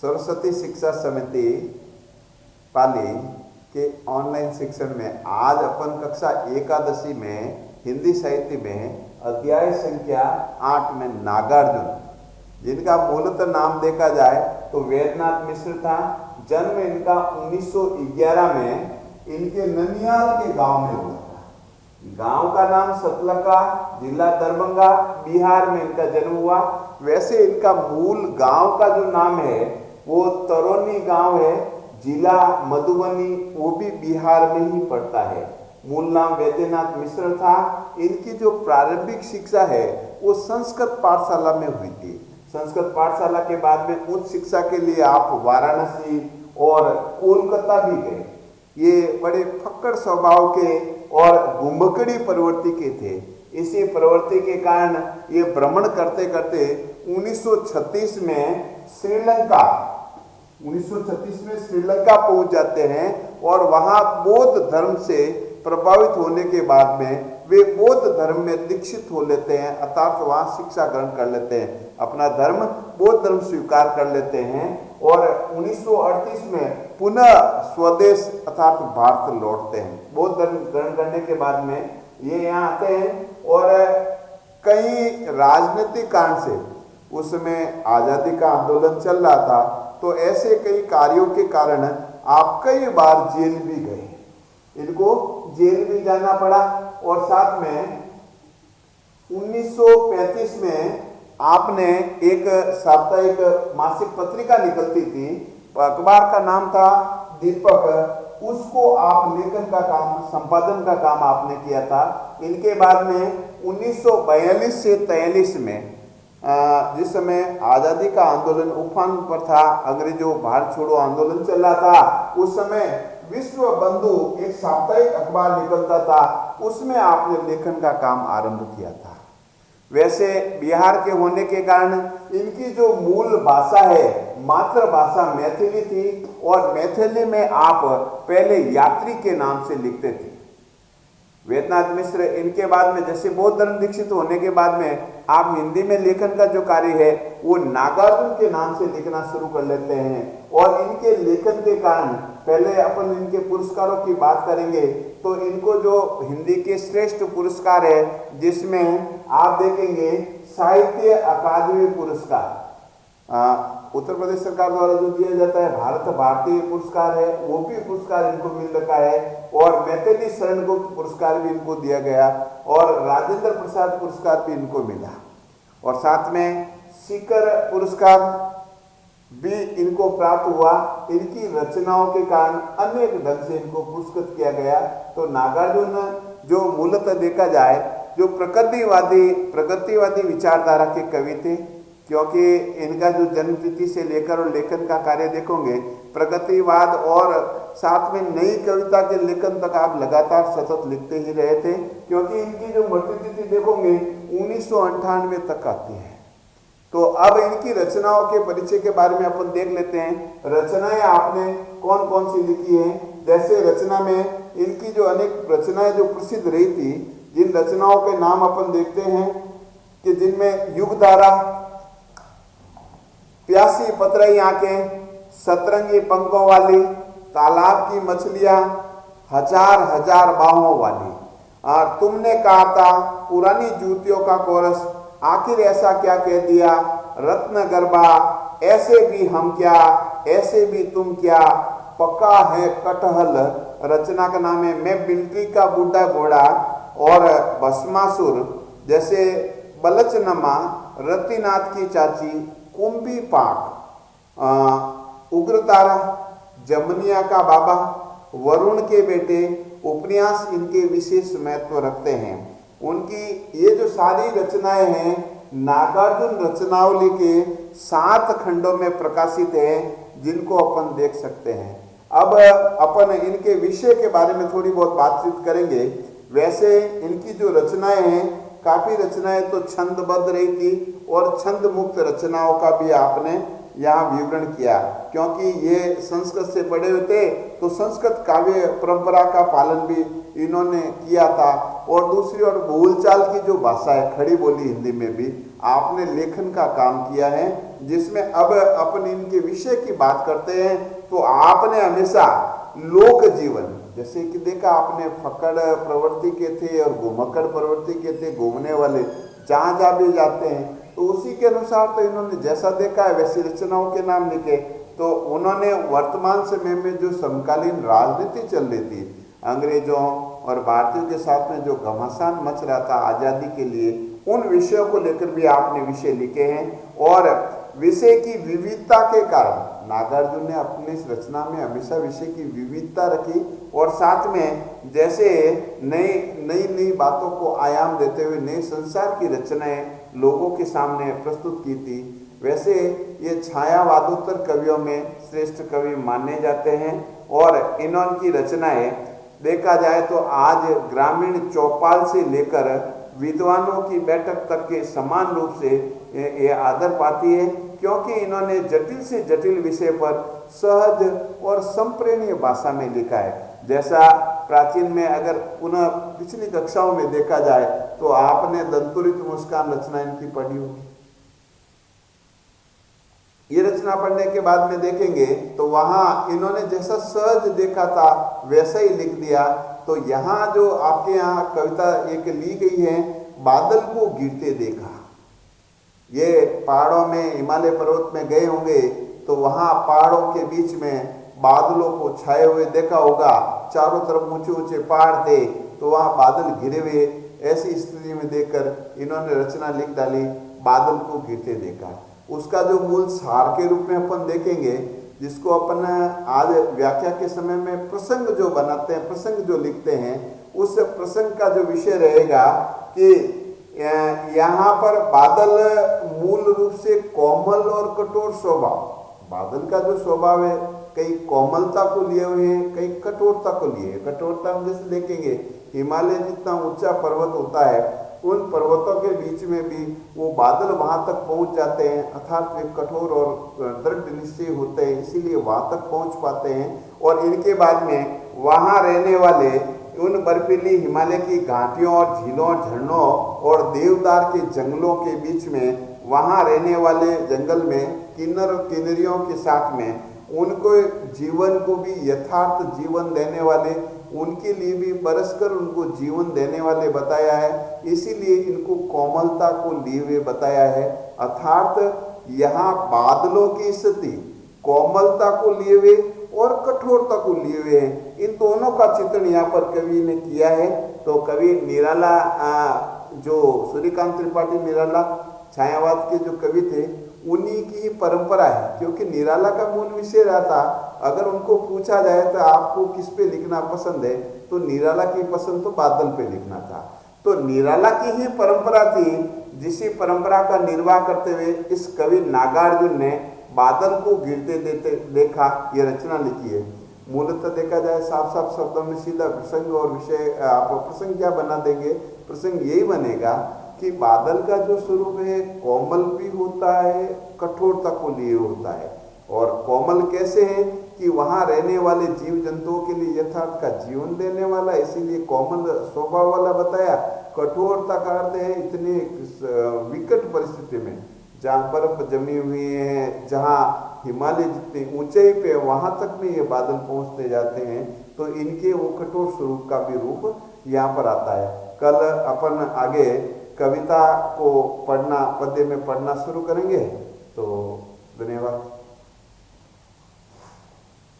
सरस्वती शिक्षा समिति पाली के ऑनलाइन शिक्षण में आज अपन कक्षा एकादशी में हिंदी साहित्य में अध्याय संख्या 8 में नागार्जुन, जिनका मूलतः नाम देखा जाए तो वेदनाथ मिश्र था। जन्म इनका 1911 में इनके ननियाल के गांव में हुआ था। गांव का नाम सतलका, जिला दरभंगा, बिहार में इनका जन्म हुआ। वैसे इनका मूल गांव का जो नाम है वो तरोनी गांव है, जिला मधुबनी, वो भी बिहार में ही पड़ता है। मूल नाम वैद्यनाथ मिश्र था। इनकी जो प्रारंभिक शिक्षा है वो संस्कृत पाठशाला में हुई थी। संस्कृत पाठशाला के बाद में उच्च शिक्षा के लिए आप वाराणसी और कोलकाता भी गए। ये बड़े फक्कड़ स्वभाव के और घुमकड़ी प्रवृत्ति के थे। इसी प्रवृत्ति के कारण ये भ्रमण करते करते 1936 में श्रीलंका पहुंच जाते हैं और वहां बौद्ध धर्म से प्रभावित होने के बाद में वे बौद्ध धर्म में दीक्षित हो लेते हैं, अर्थात वहां शिक्षा ग्रहण कर लेते हैं, अपना धर्म बौद्ध धर्म स्वीकार कर लेते हैं और 1938 में पुनः स्वदेश अर्थात भारत लौटते हैं। बौद्ध धर्म ग्रहण करने के बाद में ये यहाँ आते हैं और कई राजनीतिक कारण से, उस समय आज़ादी का आंदोलन चल रहा था, तो ऐसे कई कार्यों के कारण आप कई बार जेल भी गए, इनको जेल भी जाना पड़ा। और साथ में 1935 में आपने एक साप्ताहिक मासिक पत्रिका निकलती थी, अखबार का नाम था दीपक, उसको आप लेखन का काम, संपादन का काम आपने किया था। इनके बाद में 1942 से 43 में जिस समय आज़ादी का आंदोलन उफान पर था, अंग्रेजों भारत छोड़ो आंदोलन चल रहा था, उस समय विश्व बंधु एक साप्ताहिक अखबार निकलता था, उसमें आपने लेखन का काम आरंभ किया था। वैसे बिहार के होने के कारण इनकी जो मूल भाषा है, मातृभाषा मैथिली थी और मैथिली में आप पहले यात्री के नाम से लिखते थे। वेदनाथ मिश्र इनके बाद में जैसे बौद्ध धर्म दीक्षित होने के बाद में आप हिंदी में लेखन का जो कार्य है वो नागार्जुन के नाम से लिखना शुरू कर लेते हैं। और इनके लेखन के कारण, पहले अपन इनके पुरस्कारों की बात करेंगे तो इनको जो हिंदी के श्रेष्ठ पुरस्कार है, जिसमें आप देखेंगे साहित्य अकादमी पुरस्कार उत्तर प्रदेश सरकार द्वारा जो दिया जाता है, भारतीय पुरस्कार है, वो भी पुरस्कार इनको मिल रखा है और मैथिली शरण गुप्त पुरस्कार भी इनको दिया गया और राजेंद्र प्रसाद पुरस्कार भी इनको मिला और साथ में सीकर पुरस्कार भी इनको प्राप्त हुआ। इनकी रचनाओं के कारण अनेक ढंग से इनको पुरस्कृत किया गया। तो नागार्जुन जो मूलतः देखा जाए जो प्रगतिवादी विचारधारा के कवि थे, क्योंकि इनका जो जन्म तिथि से लेकर और लेखन का कार्य देखोगे प्रगतिवाद और साथ में नई कविता के लेखन तक आप लगातार सतत लिखते ही रहे थे, क्योंकि इनकी जो मृत्यु तिथि देखोगे 1998 तक आती है। तो अब इनकी रचनाओं के परिचय के बारे में अपन देख लेते हैं। रचनाएं आपने कौन कौन सी लिखी हैं? जैसे रचना में इनकी जो अनेक रचनाएं जो प्रसिद्ध रही थी, जिन रचनाओं के नाम अपन देखते हैं कि जिनमें युगधारा, प्यासी पतरई आंखें, सतरंगी पंखों वाली, तालाब की मछलियां, हजार हजार बाहों वाली, और तुमने कहा था, पुरानी जूतियों का कोरस, आखिर ऐसा क्या कह दिया, रत्न गर्भा, ऐसे भी हम क्या, ऐसे भी तुम क्या, पक्का है कटहल। रचना का नाम है मैं बिल्टी का बूढ़ा घोड़ा और भस्मासुर, जैसे बलचनमा, रतिनाथ की चाची, कुंभी पाक, उग्रतारा, जमनिया का बाबा, वरुण के बेटे, उपन्यास इनके विशेष महत्व रखते हैं। उनकी ये जो सारी रचनाएं हैं नागार्जुन रचनावली के 7 खंडों में प्रकाशित है, जिनको अपन देख सकते हैं। अब अपन इनके विषय के बारे में थोड़ी बहुत बातचीत करेंगे। वैसे इनकी जो रचनाएं हैं, काफी रचनाएं तो छंदबद्ध रही थी और छंद मुक्त रचनाओं का भी आपने यहाँ विवरण किया, क्योंकि ये संस्कृत से पढ़े हुए थे तो संस्कृत काव्य परंपरा का पालन भी इन्होंने किया था। और दूसरी ओर बोलचाल की जो भाषा है, खड़ी बोली हिंदी में भी आपने लेखन का काम किया है, जिसमें अब अपन इनके विषय की बात करते हैं तो आपने हमेशा लोक जीवन, जैसे कि देखा आपने फक्कड़ प्रवृत्ति के थे और घुमक्कड़ प्रवृत्ति के थे, घूमने वाले जहाँ जहाँ भी जाते हैं तो उसी के अनुसार तो इन्होंने जैसा देखा है वैसी रचनाओं के नाम लिखे। तो उन्होंने वर्तमान समय में जो समकालीन राजनीति चल रही थी, अंग्रेजों और भारतीयों के साथ में जो घमासान मच रहा था आज़ादी के लिए, उन विषयों को लेकर भी आपने विषय लिखे हैं। और विषय की विविधता के कारण नागार्जुन ने अपनी इस रचना में हमेशा विषय की विविधता रखी और साथ में जैसे नई नई नई बातों को आयाम देते हुए नए संसार की रचनाएं लोगों के सामने प्रस्तुत की थी, वैसे ये छायावादोत्तर कवियों में श्रेष्ठ कवि माने जाते हैं। और इन्होंने की रचनाएं देखा जाए तो आज ग्रामीण चौपाल से लेकर विद्वानों की बैठक तक के समान रूप से ये आदर पाती है, क्योंकि इन्होंने जटिल से जटिल विषय पर सहज और संप्रेरणीय भाषा में लिखा है। जैसा प्राचीन में अगर पुनः पिछली कक्षाओं में देखा जाए तो आपने दंतुरित मुस्कान रचना इनकी पढ़ी होगी। ये रचना पढ़ने के बाद में देखेंगे तो वहां इन्होंने जैसा सहज देखा था वैसा ही लिख दिया। तो यहाँ जो आपके यहाँ कविता एक ली गई है, बादल को गिरते देखा, ये पहाड़ों में हिमालय पर्वत में गए होंगे तो वहाँ पहाड़ों के बीच में बादलों को छाए हुए देखा होगा, चारों तरफ ऊंचे ऊंचे पहाड़ थे तो वहाँ बादल घिरे हुए, ऐसी स्थिति में देखकर इन्होंने रचना लिख डाली, बादल को गिरते देखा। उसका जो मूल सार के रूप में अपन देखेंगे, जिसको अपन आज व्याख्या के समय में प्रसंग जो बनाते हैं, प्रसंग जो लिखते हैं, उस प्रसंग का जो विषय रहेगा कि यहाँ पर बादल मूल रूप से कोमल और कठोर स्वभाव, बादल का जो स्वभाव है कई कोमलता को लिए हुए हैं, कई कठोरता को लिए। कठोरता हम जैसे देखेंगे हिमालय जितना ऊंचा पर्वत होता है, उन पर्वतों के बीच में भी वो बादल वहां तक पहुंच जाते हैं, अर्थात वे कठोर और दृढ़ निश्चय होते हैं, इसीलिए वहां तक पहुंच पाते हैं। और इनके बाद में वहां रहने वाले उन बर्फीली हिमालय की घाटियों और झीलों, झरनों और देवदार के जंगलों के बीच में वहां रहने वाले जंगल में किन्नर और किन्नरियों के साथ में उनको जीवन को भी यथार्थ जीवन देने वाले, उनके लिए भी बरसकर उनको जीवन देने वाले बताया है, इसीलिए इनको कोमलता को लिए हुए बताया है। अर्थात यहाँ बादलों की स्थिति कोमलता को लिए हुए और कठोरता को लिए हुए हैं, इन दोनों का चित्रण यहाँ पर कवि ने किया है। तो कवि निराला, जो सूर्यकांत त्रिपाठी निराला छायावाद के जो कवि थे, उन्हीं की ही परंपरा है, क्योंकि निराला का मूल विषय रहा था, अगर उनको पूछा जाए तो आपको किस पे लिखना पसंद है, तो निराला की पसंद तो बादल पे लिखना था। तो निराला की ही परंपरा थी, जिसी परंपरा का निर्वाह करते हुए इस कवि नागार्जुन ने बादल को गिरते देते देखा ये रचना लिखी है। मूलतः देखा जाए साफ साफ शब्दों में सीधा प्रसंग और विषय, आप प्रसंग क्या बना देंगे, प्रसंग यही बनेगा कि बादल का जो स्वरूप है कोमल भी होता है, कठोरता को लिए होता है। और कोमल कैसे है कि वहाँ रहने वाले जीव जंतुओं के लिए यथार्थ का जीवन देने वाला, इसीलिए कोमल स्वभाव वाला बताया। कठोरता का अर्थ है इतने विकट परिस्थिति में जहाँ बर्फ जमी हुई है, जहाँ हिमालय जितने ऊंचाई पे वहाँ तक में ये बादल पहुँचते जाते हैं, तो इनके वो कठोर स्वरूप का भी रूप यहाँ पर आता है। कल अपन आगे कविता को पढ़ना, पद्य में पढ़ना शुरू करेंगे।